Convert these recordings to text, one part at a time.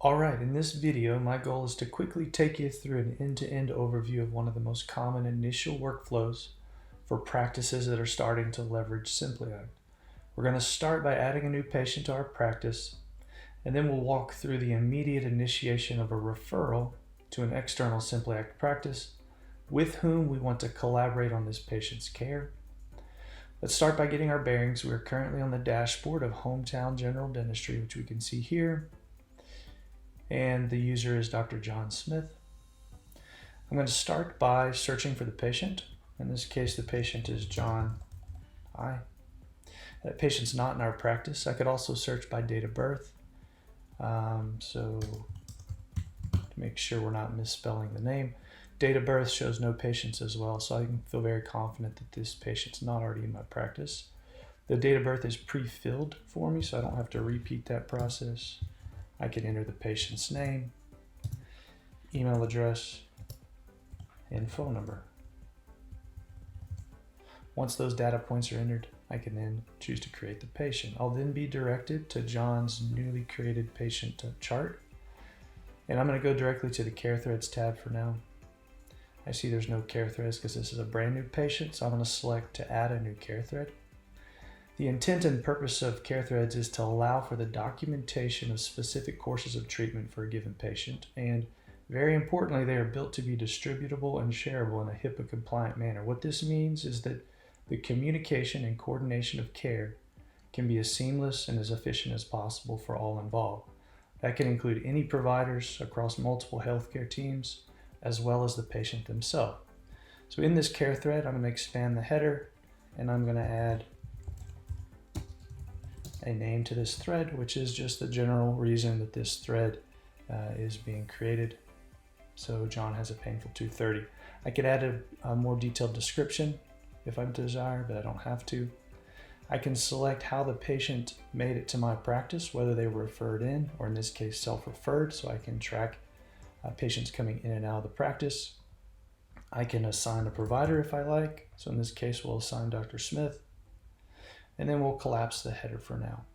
Alright, in this video, my goal is to quickly take you through an end-to-end overview of one of the most common initial workflows for practices that are starting to leverage Sympliact. We're going to start by adding a new patient to our practice, and then we'll walk through the immediate initiation of a referral to an external Sympliact practice with whom we want to collaborate on this patient's care. Let's start by getting our bearings. We are currently on the dashboard of Hometown General Dentistry, which we can see here. And the user is Dr. John Smith. I'm going to start by searching for the patient. In this case, the patient is John I. That patient's not in our practice. I could also search by date of birth. So to make sure we're not misspelling the name. Date of birth shows no patients as well, so I can feel very confident that this patient's not already in my practice. The date of birth is pre-filled for me, so I don't have to repeat that process. I can enter the patient's name, email address, and phone number. Once those data points are entered, I can then choose to create the patient. I'll then be directed to John's newly created patient chart, and I'm going to go directly to the Care Threads tab for now. I see there's no care threads because this is a brand new patient, so I'm going to select to add a new care thread. The intent and purpose of care threads is to allow for the documentation of specific courses of treatment for a given patient, and very importantly, they are built to be distributable and shareable in a HIPAA compliant manner. What this means is that the communication and coordination of care can be as seamless and as efficient as possible for all involved. That can include any providers across multiple healthcare teams, as well as the patient themselves. So in this care thread, I'm going to expand the header, and I'm going to add a name to this thread, which is just the general reason that this thread is being created. So John has a painful 230. I could add a more detailed description if I desire, but I don't have to. I can select how the patient made it to my practice, whether they were referred in, or in this case, self-referred, so I can track patients coming in and out of the practice. I can assign a provider if I like. So in this case, we'll assign Dr. Smith. And then we'll collapse the header for now.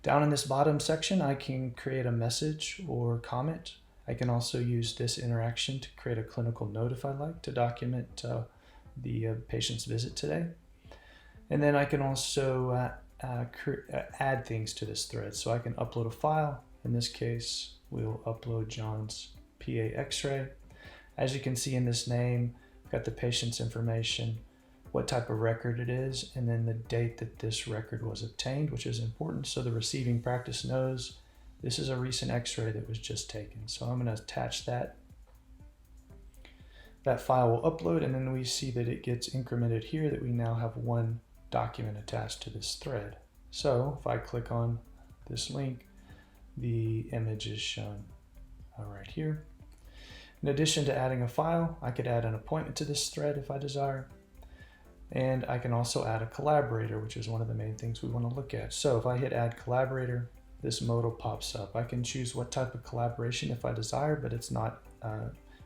Down in this bottom section, I can create a message or comment. I can also use this interaction to create a clinical note if I like to document the patient's visit today. And then I can also add things to this thread. So I can upload a file. In this case, we'll upload John's PA X-ray. As you can see in this name, I've got the patient's information, what type of record it is, and then the date that this record was obtained, which is important so the receiving practice knows this is a recent x-ray that was just taken. So I'm going to attach that. That file will upload, and then we see that it gets incremented here, that we now have one document attached to this thread. So if I click on this link, the image is shown right here. In addition to adding a file, I could add an appointment to this thread if I desire. And I can also add a collaborator, which is one of the main things we want to look at. So if I hit add collaborator, this modal pops up. I can choose what type of collaboration if I desire, but it's not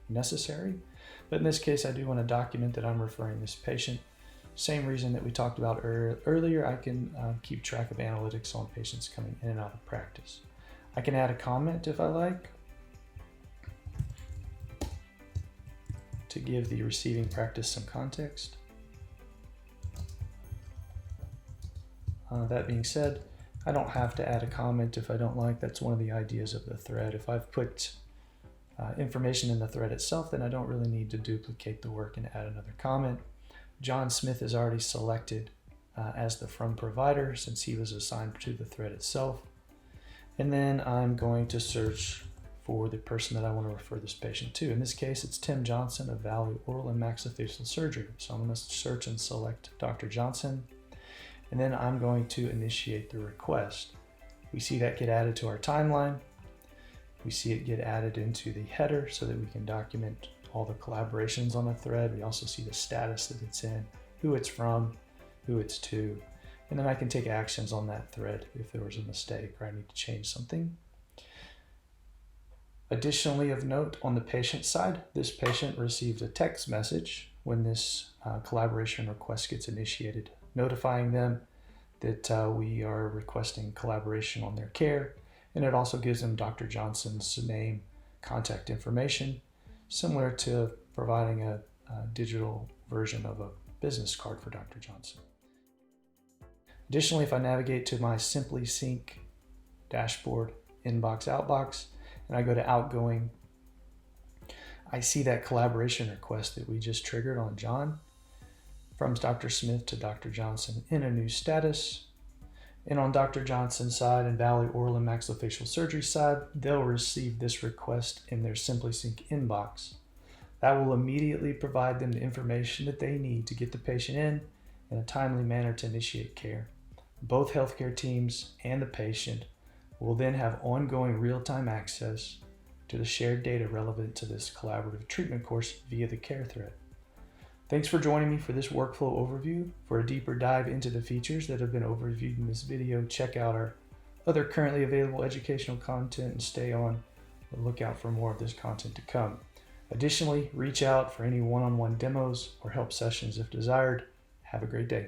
necessary. But in this case, I do want to document that I'm referring this patient. Same reason that we talked about earlier, I can keep track of analytics on patients coming in and out of practice. I can add a comment if I like to give the receiving practice some context. That being said, I don't have to add a comment if I don't like. That's one of the ideas of the thread. If I've put information in the thread itself, then I don't really need to duplicate the work and add another comment. John Smith is already selected as the from provider since he was assigned to the thread itself. And then I'm going to search for the person that I want to refer this patient to. In this case, it's Tim Johnson of Valley Oral and Maxillofacial Surgery. So I'm going to search and select Dr. Johnson. And then I'm going to initiate the request. We see that get added to our timeline. We see it get added into the header so that we can document all the collaborations on the thread. We also see the status that it's in, who it's from, who it's to, and then I can take actions on that thread if there was a mistake or I need to change something. Additionally of note, on the patient side, this patient received a text message when this collaboration request gets initiated, notifying them that we are requesting collaboration on their care And it also gives them Dr. Johnson's name, contact information, similar to providing a digital version of a business card for Dr. Johnson. Additionally, if I navigate to my Symplaict dashboard, inbox, outbox, and I go to outgoing, I see that collaboration request that we just triggered on John from Dr. Smith to Dr. Johnson in a new status. And on Dr. Johnson's side and Valley Oral and Maxillofacial Surgery side, they'll receive this request in their Symplaict inbox. That will immediately provide them the information that they need to get the patient in a timely manner to initiate care. Both healthcare teams and the patient will then have ongoing real-time access to the shared data relevant to this collaborative treatment course via the care thread. Thanks for joining me for this workflow overview. For a deeper dive into the features that have been overviewed in this video, check out our other currently available educational content and stay on the lookout for more of this content to come. Additionally, reach out for any one-on-one demos or help sessions if desired. Have a great day.